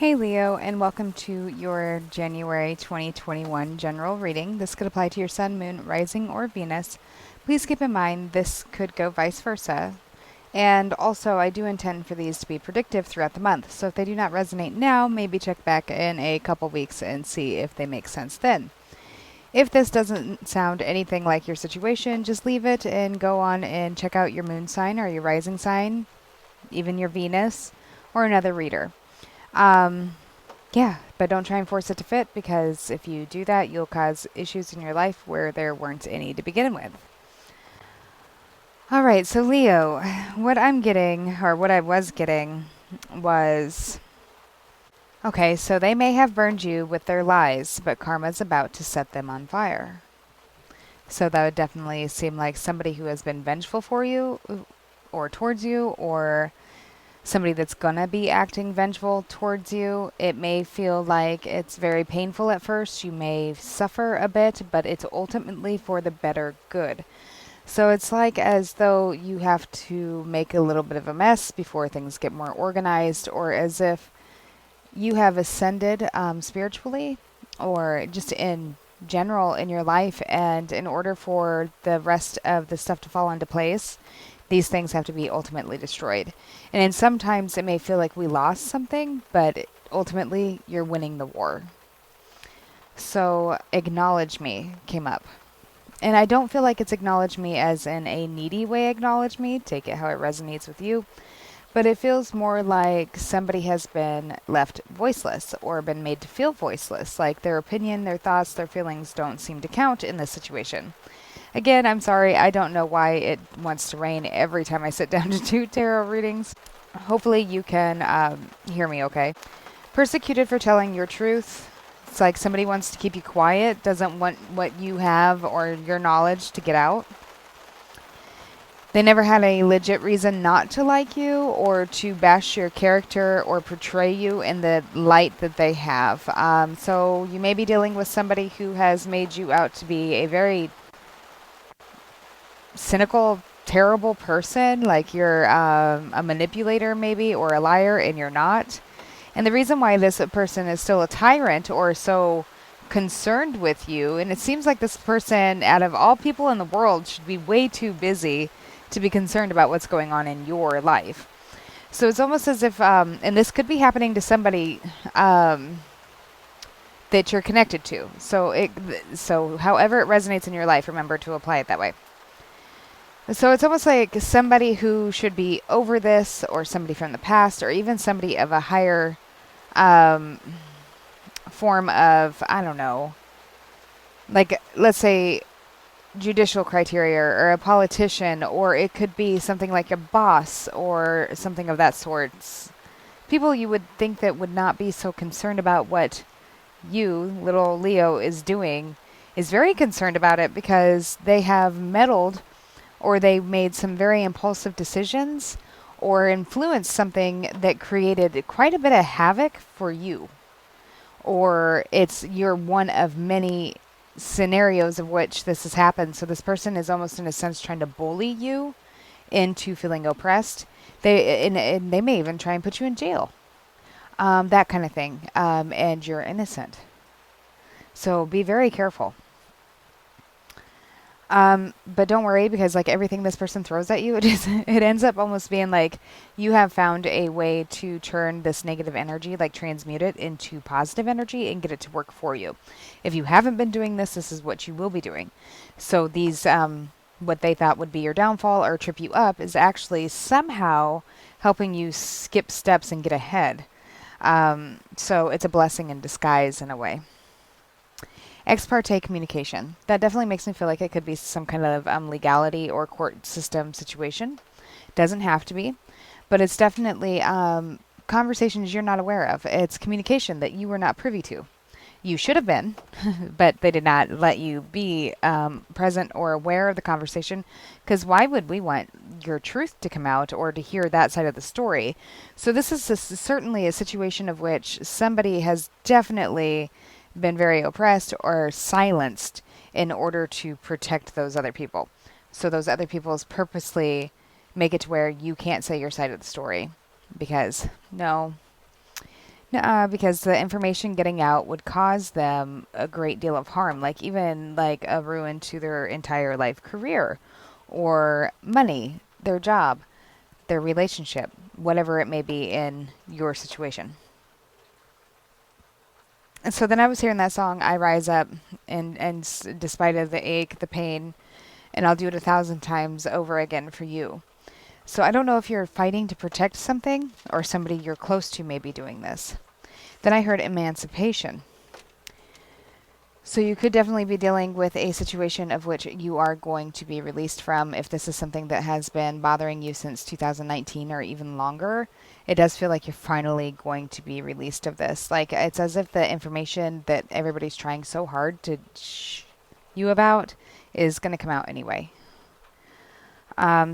Hey Leo, and welcome to your January 2021 general reading. This could apply to your Sun, Moon, Rising, or Venus. Please keep in mind this could go vice versa. And also, I do intend for these to be predictive throughout the month. So if they do not resonate now, maybe check back in a couple weeks and see if they make sense then. If this doesn't sound anything like your situation, just leave it and go on and check out your moon sign or your rising sign, even your Venus, or another reader. Um, yeah, but don't try and force it to fit because if you do that, you'll cause issues in your life where there weren't any to begin with. All right, so Leo, what I'm getting, or what I was getting, was okay, so they may have burned you with their lies, but karma's about to set them on fire. So that would definitely seem like somebody who has been vengeful for you or towards you, or somebody that's gonna be acting vengeful towards you. It may feel like it's very painful at first. You may suffer a bit, but it's ultimately for the better good. So it's like as though you have to make a little bit of a mess before things get more organized, or as if you have ascended spiritually or just in general in your life, and in order for the rest of the stuff to fall into place, these things have to be ultimately destroyed. And then sometimes it may feel like we lost something, but ultimately you're winning the war. So acknowledge me came up. And I don't feel like it's acknowledge me as in a needy way acknowledge me. Take it how it resonates with you. But it feels more like somebody has been left voiceless or been made to feel voiceless. Like their opinion, their thoughts, their feelings don't seem to count in this situation. Again, I'm sorry, I don't know why it wants to rain every time I sit down to do tarot readings. Hopefully you can hear me okay. Persecuted for telling your truth. It's like somebody wants to keep you quiet, doesn't want what you have or your knowledge to get out. They never had a legit reason not to like you or to bash your character or portray you in the light that they have. So you may be dealing with somebody who has made you out to be a very cynical, terrible person, like you're a manipulator maybe, or a liar, and you're not. And the reason why this person is still a tyrant or so concerned with you, and it seems like this person, out of all people in the world, should be way too busy to be concerned about what's going on in your life. So it's almost as if, and this could be happening to somebody that you're connected to. So however it resonates in your life, remember to apply it that way. So it's almost like somebody who should be over this, or somebody from the past, or even somebody of a higher form of, I don't know, like let's say judicial criteria or a politician, or it could be something like a boss or something of that sort. People you would think that would not be so concerned about what you, little Leo, is doing, is very concerned about it because they have meddled or they made some very impulsive decisions or influenced something that created quite a bit of havoc for you. Or you're one of many scenarios of which this has happened. So this person is almost in a sense trying to bully you into feeling oppressed. And they may even try and put you in jail. That kind of thing. And you're innocent. So be very careful. But don't worry, because like everything this person throws at you, it ends up almost being like you have found a way to turn this negative energy, like transmute it into positive energy and get it to work for you. If you haven't been doing this, this is what you will be doing. So these, what they thought would be your downfall or trip you up is actually somehow helping you skip steps and get ahead. So it's a blessing in disguise in a way. Ex parte communication. That definitely makes me feel like it could be some kind of legality or court system situation. Doesn't have to be, but it's definitely conversations you're not aware of. It's communication that you were not privy to. You should have been, but they did not let you be present or aware of the conversation, because why would we want your truth to come out or to hear that side of the story? So this is certainly a situation of which somebody has definitely been very oppressed or silenced in order to protect those other people. So those other people's purposely make it to where you can't say your side of the story because no, Because the information getting out would cause them a great deal of harm, like even like a ruin to their entire life career or money, their job, their relationship, whatever it may be in your situation. And so then I was hearing that song, I Rise Up, and despite of the ache, the pain, and I'll do it 1,000 times over again for you. So I don't know if you're fighting to protect something or somebody you're close to may be doing this. Then I heard emancipation. So you could definitely be dealing with a situation of which you are going to be released from. If this is something that has been bothering you since 2019 or even longer, it does feel like you're finally going to be released of this. Like it's as if the information that everybody's trying so hard to shh you about is going to come out anyway.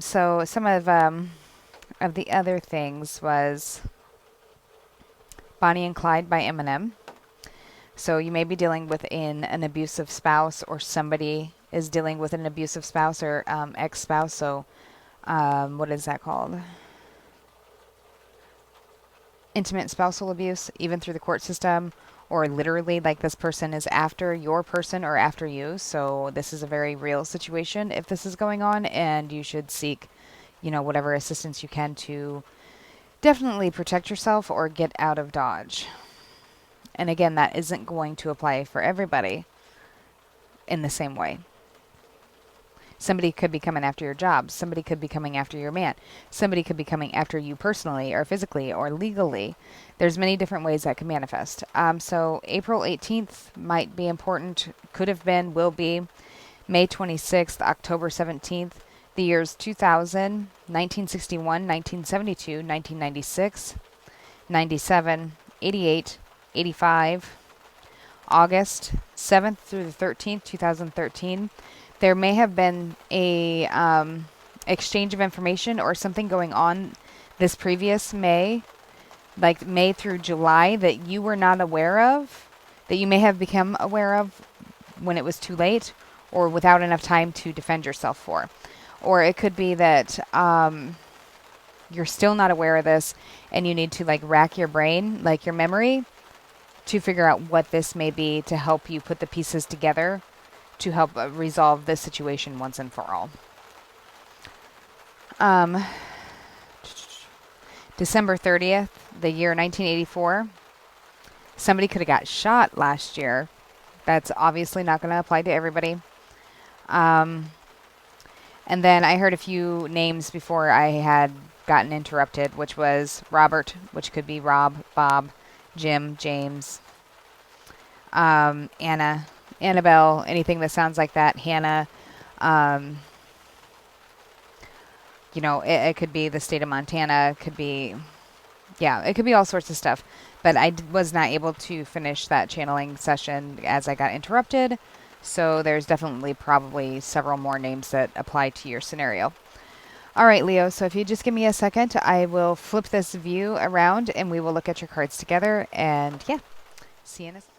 So some of the other things was Bonnie and Clyde by Eminem. So you may be dealing with an abusive spouse, or somebody is dealing with an abusive spouse or ex-spouse. So what is that called? Intimate spousal abuse, even through the court system, or literally like this person is after your person or after you. So this is a very real situation if this is going on, and you should seek, whatever assistance you can to definitely protect yourself or get out of Dodge. And again, that isn't going to apply for everybody in the same way. Somebody could be coming after your job. Somebody could be coming after your man. Somebody could be coming after you personally or physically or legally. There's many different ways that can manifest. So April 18th might be important, could have been, will be. May 26th, October 17th. The years 2000, 1961, 1972, 1996, 97, 88, 85, August 7th through the 13th, 2013. There may have been a exchange of information or something going on this previous May, like May through July, that you were not aware of, that you may have become aware of when it was too late or without enough time to defend yourself for. Or it could be that you're still not aware of this and you need to like rack your brain, like your memory, to figure out what this may be to help you put the pieces together to help resolve this situation once and for all. December 30th, the year 1984. Somebody could have got shot last year. That's obviously not going to apply to everybody. And then I heard a few names before I had gotten interrupted, which was Robert, which could be Rob, Bob, Jim, James, Anna, Annabelle, anything that sounds like that, Hannah. It could be the state of Montana. It could be, it could be all sorts of stuff. But I was not able to finish that channeling session as I got interrupted. So there's definitely probably several more names that apply to your scenario. All right, Leo, so if you just give me a second, I will flip this view around and we will look at your cards together. And see you in a second.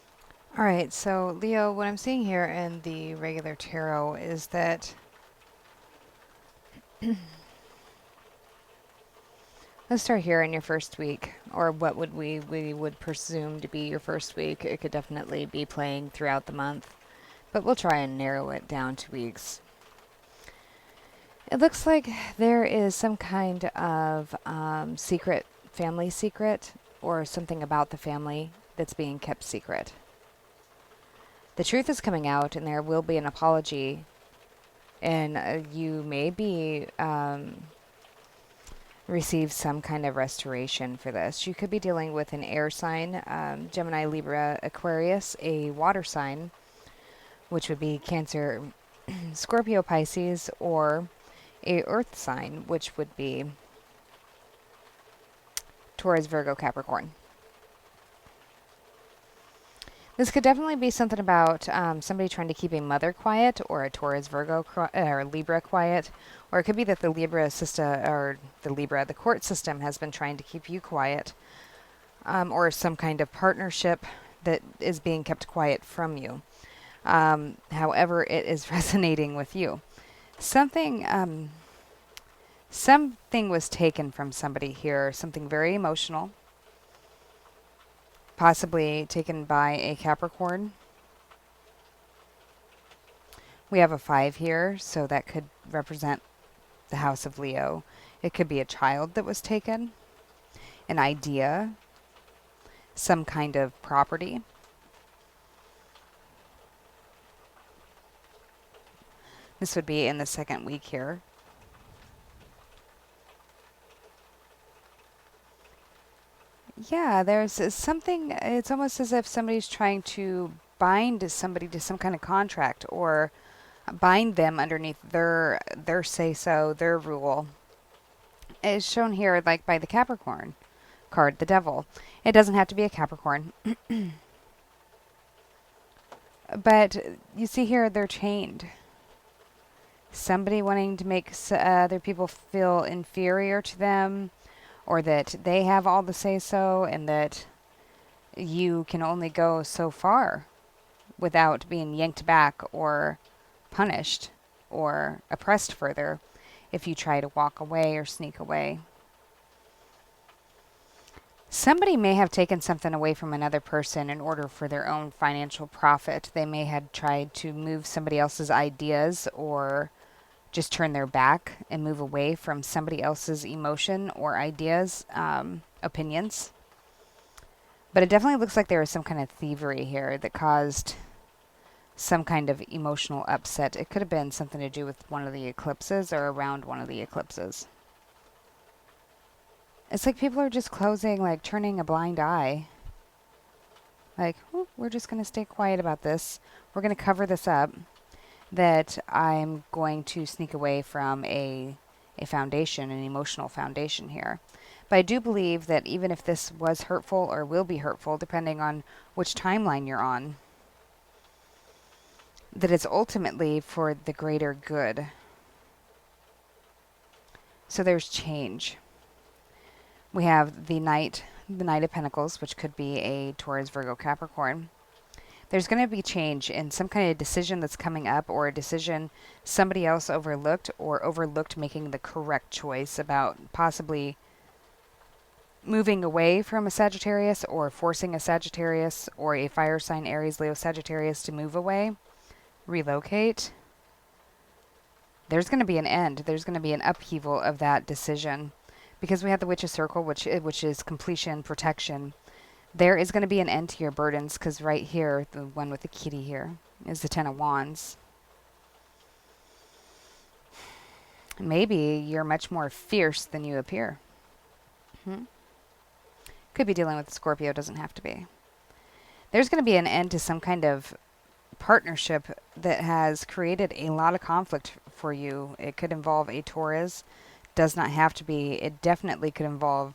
All right, so Leo, what I'm seeing here in the regular tarot is that let's start here in your first week, or what would we would presume to be your first week. It could definitely be playing throughout the month, but we'll try and narrow it down to weeks. It looks like there is some kind of family secret, or something about the family that's being kept secret. The truth is coming out, and there will be an apology, and you may be receive some kind of restoration for this. You could be dealing with an air sign, Gemini, Libra, Aquarius, a water sign, which would be Cancer, Scorpio, Pisces, or a earth sign, which would be Taurus, Virgo, Capricorn. This could definitely be something about somebody trying to keep a mother quiet, or a Taurus, Virgo, or Libra quiet. Or it could be that the the court system has been trying to keep you quiet, or some kind of partnership that is being kept quiet from you. However, it is resonating with you. Something was taken from somebody here, something very emotional. possibly taken by a Capricorn. We have a 5 here, so that could represent the house of Leo. It could be a child that was taken, an idea, some kind of property. This would be in the second week here. Yeah, there's something, it's almost as if somebody's trying to bind somebody to some kind of contract or bind them underneath their say-so, their rule. It's shown here like by the Capricorn card, the Devil. It doesn't have to be a Capricorn. But you see here they're chained. Somebody wanting to make other people feel inferior to them, or that they have all the say-so and that you can only go so far without being yanked back or punished or oppressed further if you try to walk away or sneak away. Somebody may have taken something away from another person in order for their own financial profit. They may have tried to move somebody else's ideas or just turn their back and move away from somebody else's emotion or ideas, opinions. But it definitely looks like there was some kind of thievery here that caused some kind of emotional upset. It could have been something to do with one of the eclipses or around one of the eclipses. It's like people are just closing, like turning a blind eye. Like, we're just going to stay quiet about this. We're going to cover this up. That I'm going to sneak away from a foundation, an emotional foundation here. But I do believe that even if this was hurtful or will be hurtful, depending on which timeline you're on, that it's ultimately for the greater good. So there's change. We have the Knight of Pentacles, which could be a Taurus, Virgo, Capricorn. There's going to be change in some kind of decision that's coming up, or a decision somebody else overlooked, or overlooked making the correct choice about possibly moving away from a Sagittarius, or forcing a Sagittarius or a fire sign Aries, Leo, Sagittarius to move away, relocate. There's going to be an end. There's going to be an upheaval of that decision, because we have the Witch's Circle, which is completion, protection. There is going to be an end to your burdens, because right here, the one with the kitty here, is the Ten of Wands. Maybe you're much more fierce than you appear. Could be dealing with Scorpio, doesn't have to be. There's going to be an end to some kind of partnership that has created a lot of conflict for you. It could involve a Taurus. Does not have to be. It definitely could involve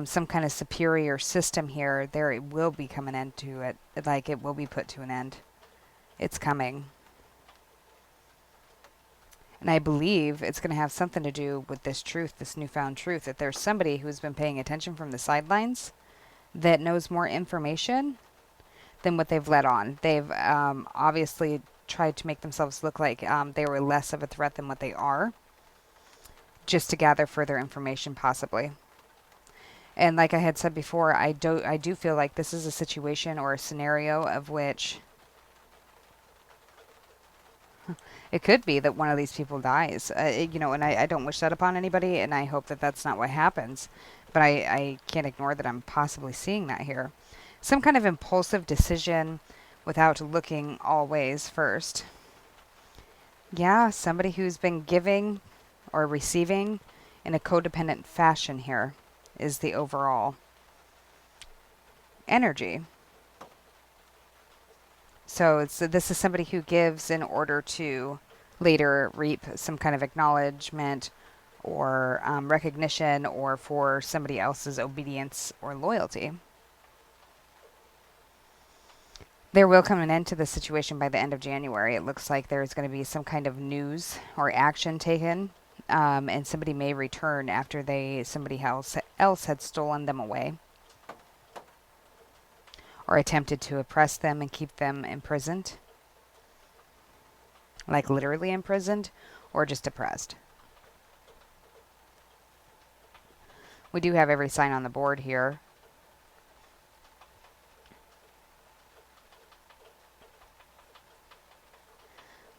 some kind of superior system here. There will become an end to it. Like, it will be put to an end. It's coming. And I believe it's going to have something to do with this truth, this newfound truth, that there's somebody who's been paying attention from the sidelines that knows more information than what they've let on. They've obviously tried to make themselves look like they were less of a threat than what they are, just to gather further information, possibly. And like I had said before, I do feel like this is a situation or a scenario of which it could be that one of these people dies. And I don't wish that upon anybody, and I hope that that's not what happens. But I can't ignore that I'm possibly seeing that here. Some kind of impulsive decision without looking all ways first. Yeah, somebody who's been giving or receiving in a codependent fashion here is the overall energy. So this is somebody who gives in order to later reap some kind of acknowledgement or recognition, or for somebody else's obedience or loyalty. There will come an end to this situation by the end of January. It looks like there's going to be some kind of news or action taken, and somebody may return after somebody else had stolen them away, or attempted to oppress them and keep them imprisoned. Like literally imprisoned, or just oppressed. We do have every sign on the board here.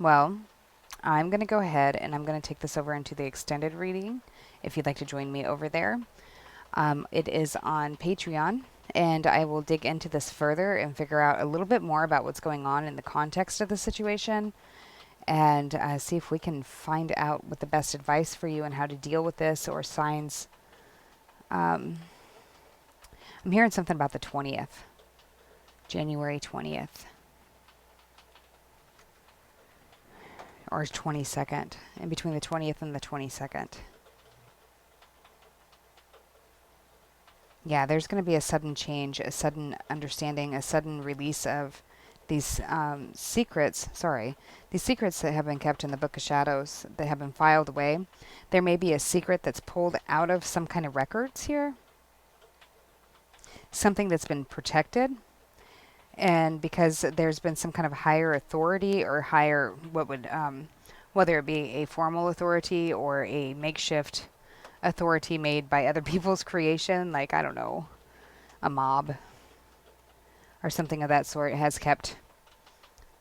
Well, I'm going to go ahead and I'm going to take this over into the extended reading if you'd like to join me over there. It is on Patreon, and I will dig into this further and figure out a little bit more about what's going on in the context of the situation, and see if we can find out what the best advice for you and how to deal with this, or signs. I'm hearing something about the 20th, January 20th, or 22nd, in between the 20th and the 22nd. Yeah, there's going to be a sudden change, a sudden understanding, a sudden release of these secrets. Sorry, these secrets that have been kept in the Book of Shadows, that have been filed away. There may be a secret that's pulled out of some kind of records here. Something that's been protected. And because there's been some kind of higher authority or higher, whether it be a formal authority or a makeshift authority made by other people's creation, like, I don't know, a mob or something of that sort, has kept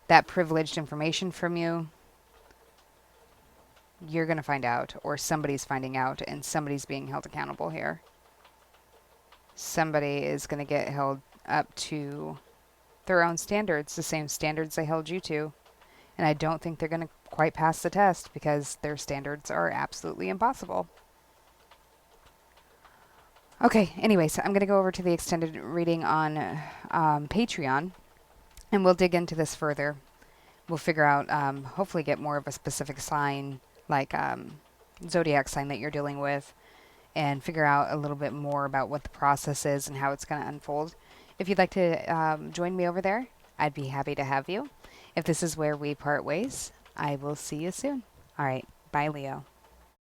that privileged information from you. You're going to find out, or somebody's finding out, and somebody's being held accountable here. Somebody is going to get held up to their own standards, the same standards they held you to. And I don't think they're going to quite pass the test because their standards are absolutely impossible. Okay, anyways, I'm going to go over to the extended reading on Patreon, and we'll dig into this further. We'll figure out, hopefully get more of a specific sign, like Zodiac sign that you're dealing with, and figure out a little bit more about what the process is and how it's going to unfold. If you'd like to join me over there, I'd be happy to have you. If this is where we part ways, I will see you soon. All right, bye, Leo.